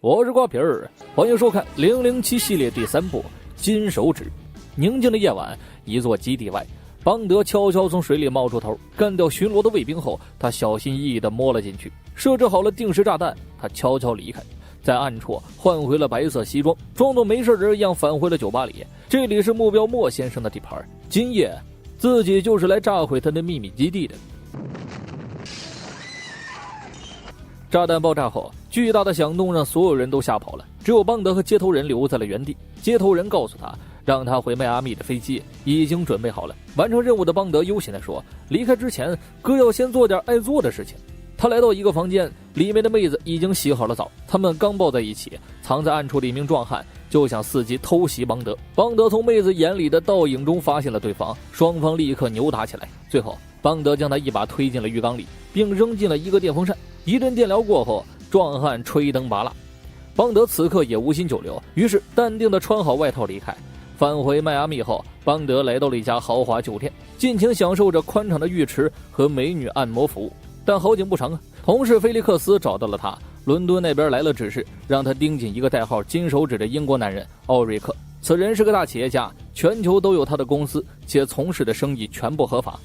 我是瓜皮儿，欢迎收看007系列第3部金手指。宁静的夜晚，一座基地外，邦德悄悄从水里冒出头，干掉巡逻的卫兵后，他小心翼翼地摸了进去，设置好了定时炸弹，他悄悄离开，在暗处换回了白色西装，装作没事人一样返回了酒吧里。这里是目标莫先生的地盘，今夜自己就是来炸毁他的秘密基地的。炸弹爆炸后，巨大的响动让所有人都吓跑了，只有邦德和接头人留在了原地。接头人告诉他，让他回迈阿密的飞机已经准备好了。完成任务的邦德悠闲地说，离开之前哥要先做点爱做的事情。他来到一个房间，里面的妹子已经洗好了澡，他们刚抱在一起，藏在暗处的一名壮汉就想伺机偷袭邦德。邦德从妹子眼里的倒影中发现了对方，双方立刻扭打起来。最后邦德将他一把推进了浴缸里，并扔进了一个电风扇。一阵电疗过后，壮汉吹灯拔蜡，邦德此刻也无心久留，于是淡定地穿好外套离开。返回迈阿密后，邦德来到了一家豪华酒店，尽情享受着宽敞的浴池和美女按摩服务。但好景不长啊，同事菲利克斯找到了他，伦敦那边来了指示，让他盯紧一个代号金手指的英国男人奥瑞克。此人是个大企业家，全球都有他的公司，且从事的生意全部合法。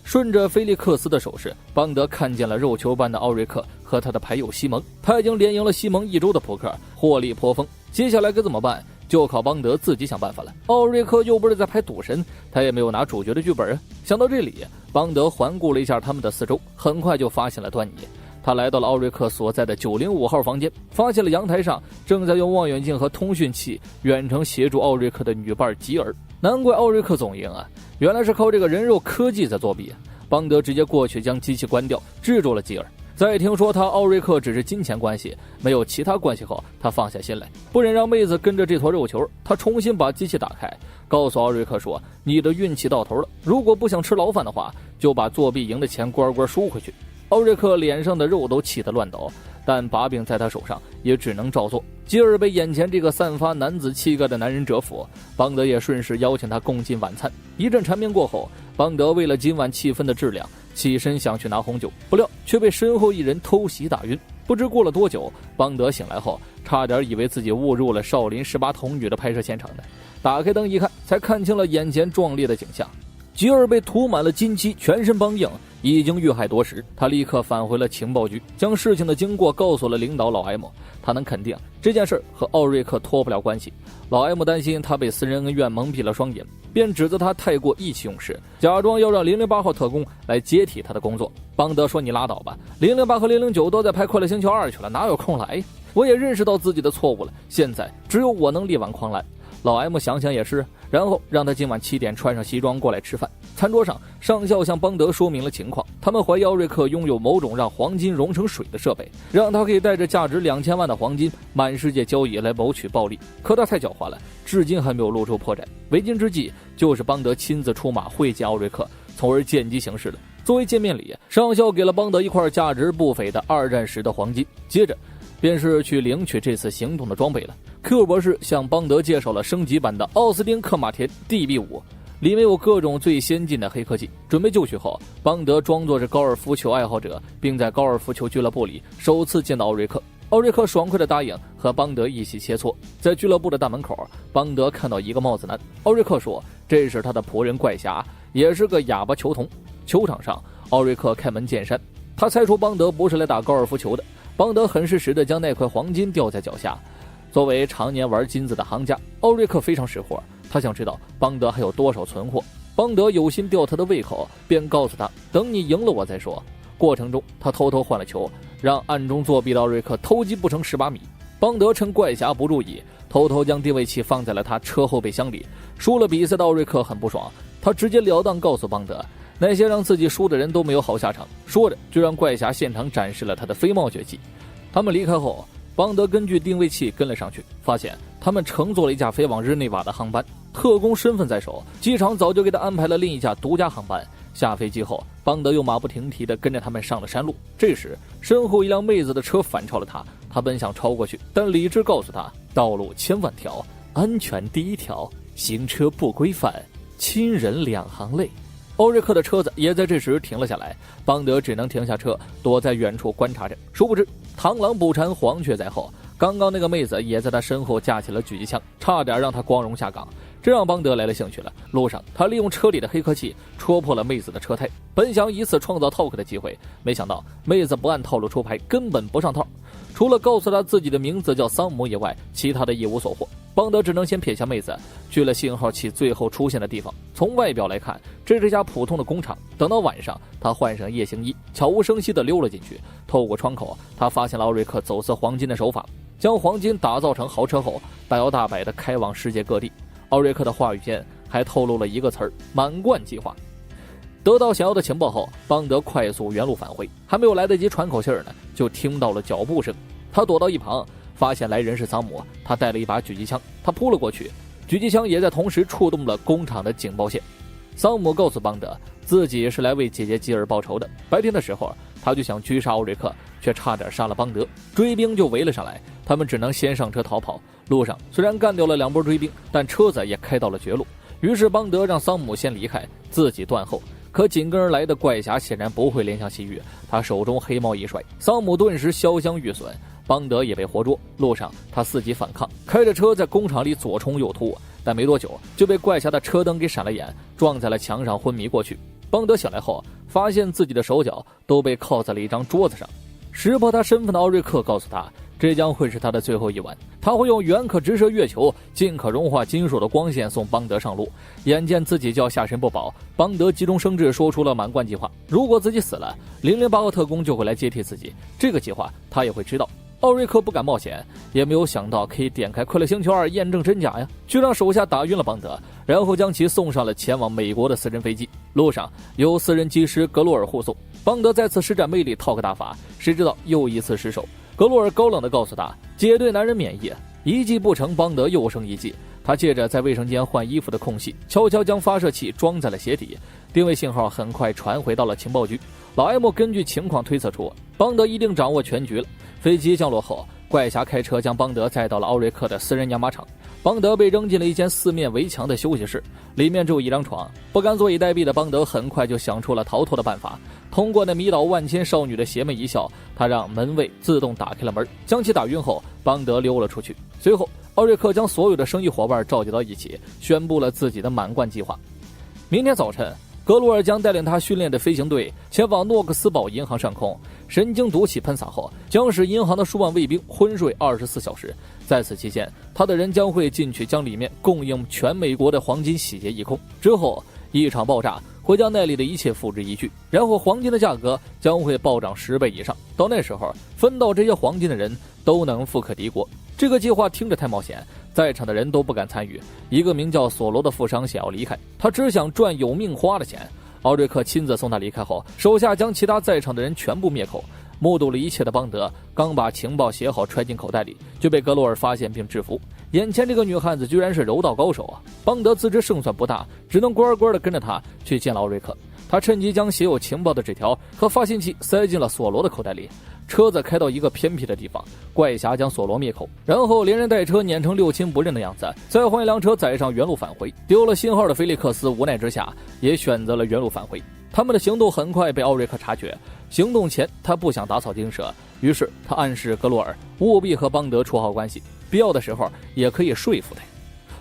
顺着菲利克斯的手势，邦德看见了肉球般的奥瑞克和他的牌友西蒙。他已经连赢了西蒙1周的扑克，获利颇丰。接下来该怎么办，就靠邦德自己想办法了。奥瑞克又不是在拍赌神，他也没有拿主角的剧本啊。想到这里，邦德环顾了一下他们的四周，很快就发现了端倪。他来到了奥瑞克所在的905号房间，发现了阳台上正在用望远镜和通讯器远程协助奥瑞克的女伴吉尔。难怪奥瑞克总赢啊，原来是靠这个人肉科技在作弊啊。邦德直接过去将机器关掉，制住了吉尔。在听说他奥瑞克只是金钱关系，没有其他关系后，他放下心来，不忍让妹子跟着这坨肉球。他重新把机器打开，告诉奥瑞克说，你的运气到头了，如果不想吃牢饭的话，就把作弊赢的钱乖乖输回去。奥瑞克脸上的肉都气得乱抖，但把柄在他手上也只能照做。吉尔被眼前这个散发男子气概的男人折服，邦德也顺势邀请他共进晚餐。一阵缠绵过后，邦德为了今晚气氛的质量，起身想去拿红酒，不料却被身后一人偷袭打晕。不知过了多久，邦德醒来后差点以为自己误入了少林18童女的拍摄现场呢。打开灯一看，才看清了眼前壮烈的景象。吉尔被涂满了金漆，全身梆硬，已经遇害多时。他立刻返回了情报局，将事情的经过告诉了领导老 M。他能肯定这件事和奥瑞克脱不了关系。老 M 担心他被私人恩怨蒙蔽了双眼，便指责他太过意气用事，假装要让008号特工来接替他的工作。邦德说，你拉倒吧，008和009都在拍快乐星球2去了，哪有空来？我也认识到自己的错误了，现在只有我能力挽狂澜。老 M 想想也是，然后让他今晚7点穿上西装过来吃饭。餐桌上，上校向邦德说明了情况，他们怀疑奥瑞克拥有某种让黄金融成水的设备，让他可以带着价值2000万的黄金满世界交易来谋取暴利。可他太狡猾了，至今还没有露出破绽。为今之计就是邦德亲自出马会见奥瑞克，从而见机行事了。作为见面礼，上校给了邦德一块价值不菲的2战时的黄金，接着便是去领取这次行动的装备了。Q 博士向邦德介绍了升级版的奥斯汀克马田 DB5， 里面有各种最先进的黑科技。准备就绪后，邦德装作是高尔夫球爱好者，并在高尔夫球俱乐部里首次见到奥瑞克。奥瑞克爽快地答应和邦德一起切磋。在俱乐部的大门口，邦德看到一个帽子男，奥瑞克说这是他的仆人怪侠，也是个哑巴球童。球场上，奥瑞克开门见山，他猜出邦德不是来打高尔夫球的。邦德很适时地将那块黄金掉在脚下。作为常年玩金子的行家，奥瑞克非常识货，他想知道邦德还有多少存货。邦德有心吊他的胃口，便告诉他等你赢了我再说。过程中他偷偷换了球，让暗中作弊的奥瑞克偷鸡不成蚀把米。邦德趁怪侠不注意，偷偷将定位器放在了他车后备箱里。输了比赛的奥瑞克很不爽，他直截了当告诉邦德，那些让自己输的人都没有好下场。说着就让怪侠现场展示了他的飞帽绝技。他们离开后，邦德根据定位器跟了上去，发现他们乘坐了一架飞往日内瓦的航班，特工身份在手，机场早就给他安排了另一架独家航班。下飞机后，邦德又马不停蹄地跟着他们上了山路。这时身后一辆妹子的车反超了他，他本想超过去，但理智告诉他，道路千万条，安全第一条，行车不规范，亲人2行泪。欧瑞克的车子也在这时停了下来，邦德只能停下车，躲在远处观察着。殊不知螳螂捕蝉，黄雀在后，刚刚那个妹子也在他身后架起了狙击枪，差点让他光荣下岗，这让邦德来了兴趣了。路上他利用车里的黑科技戳破了妹子的车胎，本想以此创造套壳的机会，没想到妹子不按套路出牌，根本不上套，除了告诉他自己的名字叫桑姆以外，其他的一无所获。邦德只能先撇下妹子，去了信号器最后出现的地方。从外表来看，这是家普通的工厂。等到晚上，他换上夜行衣，悄无声息地溜了进去。透过窗口，他发现了奥瑞克走私黄金的手法，将黄金打造成豪车后，大摇大摆地开往世界各地。奥瑞克的话语间还透露了一个词儿：满贯计划。得到想要的情报后，邦德快速原路返回，还没有来得及喘口气呢，就听到了脚步声。他躲到一旁，发现来人是桑姆，他带了一把狙击枪，他扑了过去，狙击枪也在同时触动了工厂的警报线。桑姆告诉邦德，自己是来为姐姐吉尔报仇的。白天的时候，他就想狙杀奥瑞克，却差点杀了邦德，追兵就围了上来，他们只能先上车逃跑。路上虽然干掉了2波追兵，但车子也开到了绝路。于是邦德让桑姆先离开，自己断后。可紧跟而来的怪侠显然不会怜香惜玉，他手中黑帽一甩，桑姆顿时潇湘玉损，邦德也被活捉。路上他伺机反抗，开着车在工厂里左冲右突，但没多久就被怪侠的车灯给闪了眼，撞在了墙上昏迷过去。邦德醒来后发现自己的手脚都被铐在了一张桌子上，识破他身份的奥瑞克告诉他，这将会是他的最后一晚，他会用远可直射月球、近可融化金属的光线送邦德上路。眼见自己就要下身不保，邦德急中生智说出了满贯计划，如果自己死了，008号特工就会来接替自己，这个计划他也会知道。奥瑞克不敢冒险，也没有想到可以点开快乐星球2验证真假呀，就让手下打晕了邦德，然后将其送上了前往美国的私人飞机。路上有私人机师格洛尔护送，邦德再次施展魅力套个大法，谁知道又一次失手。格洛尔高冷地告诉他，姐对男人免疫，一计不成，邦德又生一计。他借着在卫生间换衣服的空隙，悄悄将发射器装在了鞋底，定位信号很快传回到了情报局。老艾默根据情况推测出，邦德一定掌握全局了。飞机降落后，怪侠开车将邦德载到了奥瑞克的私人养马场。邦德被扔进了一间4面围墙的休息室，里面只有一张床。不甘坐以待毙的邦德很快就想出了逃脱的办法。通过那迷倒万千少女的邪魅一笑，他让门卫自动打开了门，将其打晕后，邦德溜了出去。随后奥瑞克将所有的生意伙伴召集到一起，宣布了自己的满贯计划。明天早晨，格鲁尔将带领他训练的飞行队前往诺克斯堡银行上空，神经毒气喷洒后，将使银行的数万卫兵昏睡24小时。在此期间，他的人将会进去将里面供应全美国的黄金洗劫一空。之后，一场爆炸会将那里的一切付之一炬，然后黄金的价格将会暴涨10倍以上。到那时候，分到这些黄金的人都能富可敌国。这个计划听着太冒险，在场的人都不敢参与。一个名叫索罗的富商想要离开，他只想赚有命花的钱。奥瑞克亲自送他离开后，手下将其他在场的人全部灭口。目睹了一切的邦德刚把情报写好揣进口袋里，就被格罗尔发现并制服。眼前这个女汉子居然是柔道高手啊！邦德自知胜算不大，只能乖乖地跟着他去见了奥瑞克。他趁机将写有情报的纸条和发信器塞进了索罗的口袋里。车子开到一个偏僻的地方，怪侠将索罗灭口，然后连人带车撵成六亲不认的样子，再换一辆车载上原路返回。丢了信号的菲利克斯无奈之下也选择了原路返回。他们的行动很快被奥瑞克察觉，行动前他不想打草惊蛇，于是他暗示格洛尔务必和邦德处好关系，必要的时候也可以说服他。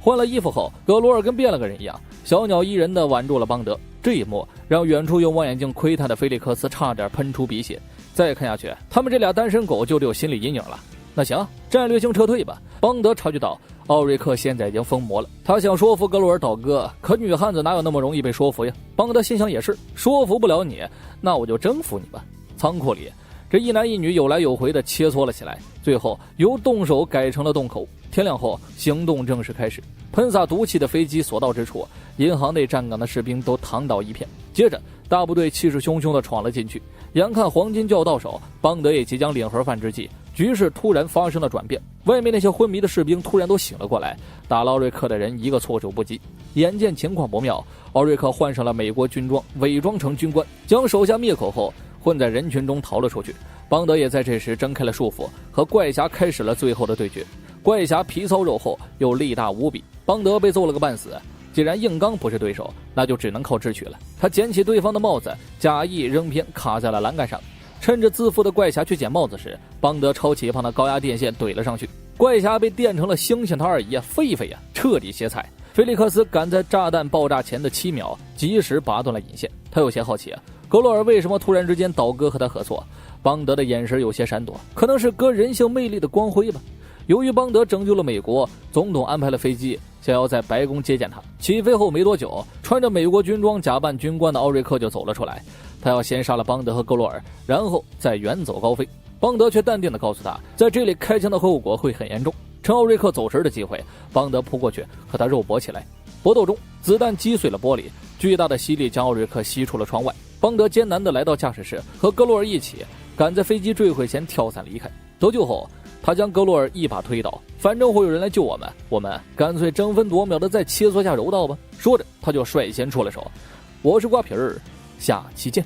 换了衣服后，格罗尔跟变了个人一样，小鸟依人地挽住了邦德。这一幕让远处用望远镜窥探的菲利克斯差点喷出鼻血。再看下去，他们这俩单身狗就得有心理阴影了。那行，战略性撤退吧。邦德察觉到奥瑞克现在已经疯魔了，他想说服格罗尔倒戈，可女汉子哪有那么容易被说服呀？邦德心想也是，说服不了你，那我就征服你吧。仓库里，这一男一女有来有回的切磋了起来，最后由动手改成了动口。天亮后，行动正式开始。喷洒毒气的飞机所到之处，银行内站岗的士兵都躺倒一片。接着，大部队气势汹汹地闯了进去。眼看黄金就要到手，邦德也即将领盒饭之际，局势突然发生了转变。外面那些昏迷的士兵突然都醒了过来，打了奥瑞克的人一个措手不及。眼见情况不妙，奥瑞克换上了美国军装，伪装成军官，将手下灭口后，混在人群中逃了出去。邦德也在这时挣开了束缚，和怪侠开始了最后的对决。怪侠皮糙肉厚，又力大无比，邦德被揍了个半死。既然硬刚不是对手，那就只能靠智取了。他捡起对方的帽子，假意扔偏，卡在了栏杆上。趁着自负的怪侠去捡帽子时，邦德抄起一旁的高压电线怼了上去，怪侠被电成了猩猩他二姨狒狒彻底歇菜。菲利克斯赶在炸弹爆炸前的7秒及时拔断了引线，他有些好奇格洛尔为什么突然之间倒戈和他合作。邦德的眼神有些闪躲，可能是哥人性魅力的光辉吧。由于邦德拯救了美国，总统安排了飞机想要在白宫接见他。起飞后没多久，穿着美国军装假扮军官的奥瑞克就走了出来，他要先杀了邦德和格洛尔，然后再远走高飞。邦德却淡定地告诉他，在这里开枪的后果会很严重。趁奥瑞克走神的机会，邦德扑过去和他肉搏起来。搏斗中，子弹击碎了玻璃，巨大的吸力将奥瑞克吸出了窗外。邦德艰难地来到驾驶室，和格洛尔一起赶在飞机坠毁前跳伞离开。得救后，他将格洛尔一把推倒，反正会有人来救我们干脆争分夺秒的再切磋下柔道吧。说着，他就率先出了手。我是瓜皮儿，下期见。